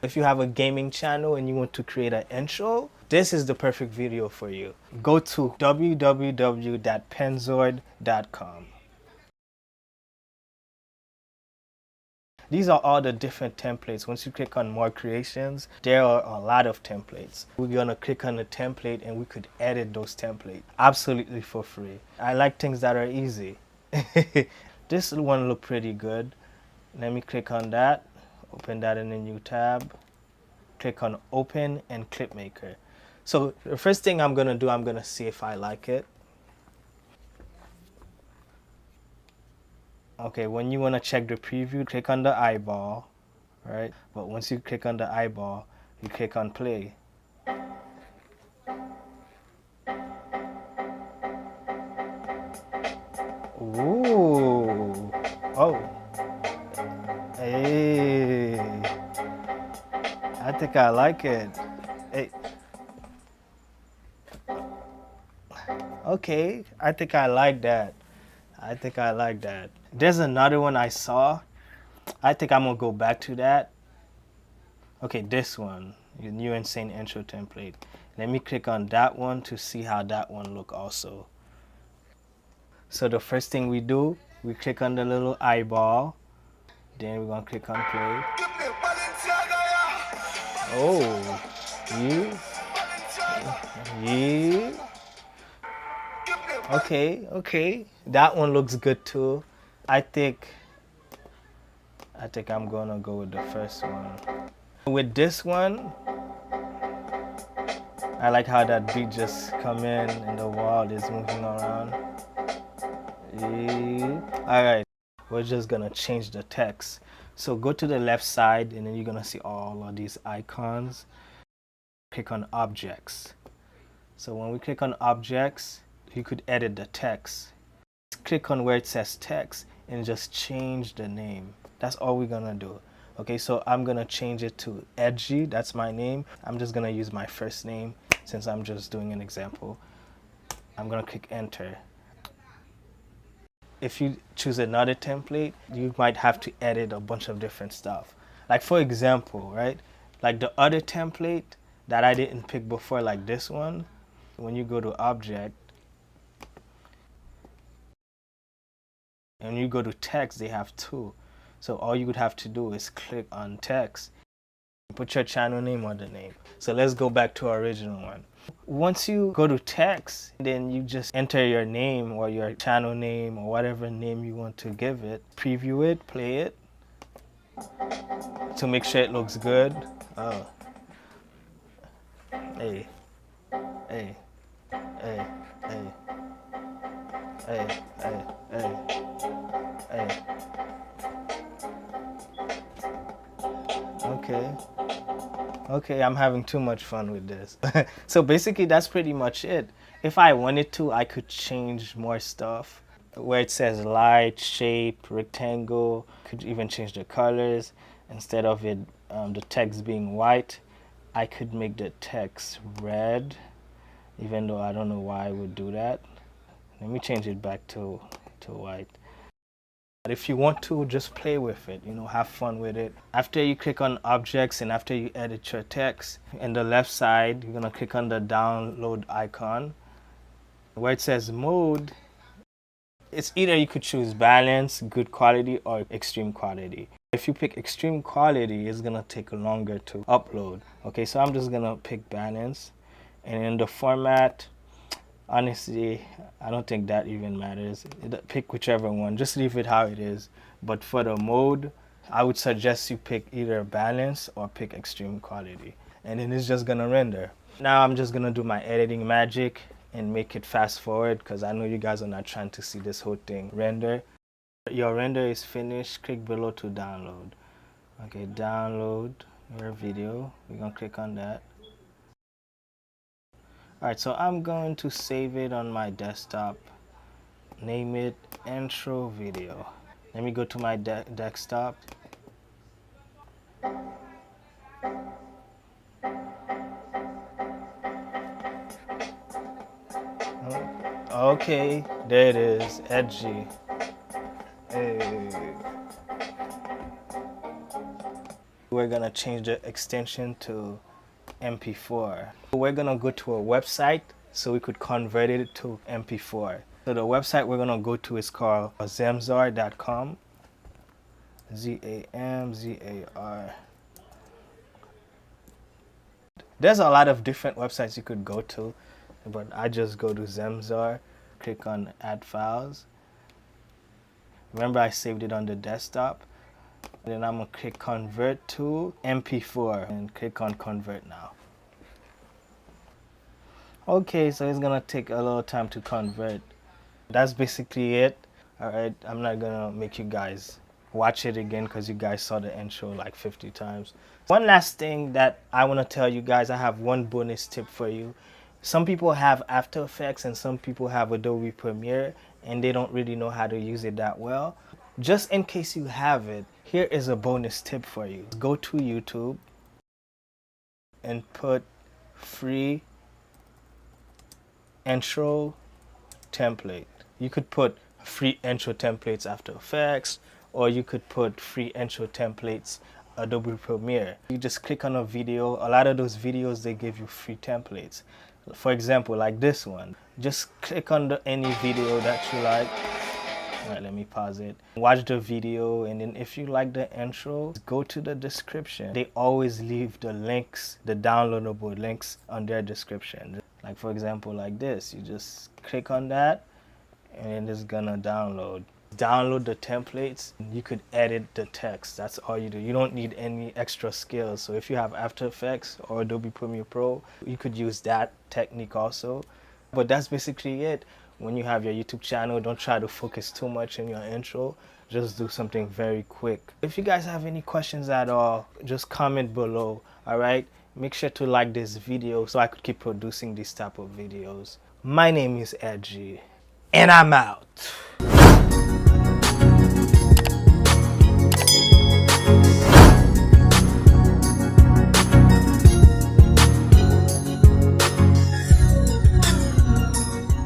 If you have a gaming channel and you want to create an intro, this is the perfect video for you. Go to www.penzord.com. These are all the different templates. Once you click on more creations, there are a lot of templates. We're gonna click on the template and we could edit those templates absolutely for free. I like things that are easy. This one look pretty good. Let me click on that, open that in a new tab, click on open and clip maker. So the first thing I'm gonna do, I'm gonna see if I like it. Okay, when you want to check the preview, click on the eyeball, right? But once you click on the eyeball, you click on play. Ooh. Oh. Hey. I think I like it. Hey. Okay, I think I like that. I think I like that. There's another one I saw. I think I'm gonna go back to that. Okay, this one, new insane intro template. Let me click on that one to see how that one look also. So the first thing we do, we click on the little eyeball. Then we're gonna click on play. Oh, yeah. Okay. That one looks good too. I think I'm gonna go with the first one. With this one, I like how that beat just come in and the wall is moving around. Yeah. All right, we're just gonna change the text. So go to the left side and then you're gonna see all of these icons. Click on objects. So when we click on objects, you could edit the text. Click on where it says text and just change the name. That's all we're gonna do. Okay, so I'm gonna change it to Edgy. That's my name. I'm just gonna use my first name since I'm just doing an example. I'm gonna click enter. If you choose another template, you might have to edit a bunch of different stuff. Like for example, right? Like the other template that I didn't pick before, like this one, when you go to object, and you go to text, they have two. So all you would have to do is click on text, put your channel name or the name. So let's go back to our original one. Once you go to text, then you just enter your name or your channel name or whatever name you want to give it. Preview it, play it to make sure it looks good. Oh. Hey. Hey. Hey. Hey. Hey. Hey. Hey. Hey. Okay, I'm having too much fun with this. So basically that's pretty much it. If I wanted to, I could change more stuff. Where it says light, shape, rectangle, could even change the colors. Instead of it, the text being white, I could make the text red, even though I don't know why I would do that. Let me change it back to white. But if you want to, just play with it, have fun with it. After you click on objects and after you edit your text, in the left side, you're gonna click on the download icon. Where it says mode, it's either you could choose balance, good quality, or extreme quality. If you pick extreme quality, it's gonna take longer to upload. Okay, so I'm just gonna pick balance. And in the format, honestly, I don't think that even matters. Pick whichever one, just leave it how it is. But for the mode, I would suggest you pick either balance or pick extreme quality. And then it's just gonna render. Now I'm just gonna do my editing magic and make it fast forward because I know you guys are not trying to see this whole thing render. Your render is finished, click below to download. Okay, download your video. We're gonna click on that. Alright, so I'm going to save it on my desktop. Name it intro video. Let me go to my desktop. Okay, there it is, edgy. Hey. We're gonna change the extension to MP4. We're gonna go to a website so we could convert it to MP4. So the website we're gonna go to is called zamzar.com. Z-A-M-Z-A-R. There's a lot of different websites you could go to, but I just go to Zamzar, click on Add Files. Remember, I saved it on the desktop. Then I'm gonna click Convert to MP4 and click on Convert now. Okay, so it's gonna take a little time to convert. That's basically it. Alright, I'm not gonna make you guys watch it again because you guys saw the intro like 50 times. One last thing that I want to tell you guys, I have one bonus tip for you. Some people have After Effects and some people have Adobe Premiere and they don't really know how to use it that well. Just in case you have it, here is a bonus tip for you. Go to YouTube and put free intro template. You could put free intro templates After Effects, or you could put free intro templates Adobe Premiere. You just click on a video. A lot of those videos, they give you free templates. For example, like this one. Just click on any video that you like. All right, let me pause it. Watch the video, and then if you like the intro, go to the description. They always leave the links, the downloadable links on their description. Like for example, like this. You just click on that, and it's gonna download the templates. You could edit the text. That's all you do. You don't need any extra skills. So if you have After Effects or Adobe Premiere Pro, you could use that technique also. But that's basically it. When you have your YouTube channel, don't try to focus too much in your intro. Just do something very quick. If you guys have any questions at all, just comment below. All right, make sure to like this video so I could keep producing these type of videos. My name is Edgy, and I'm out.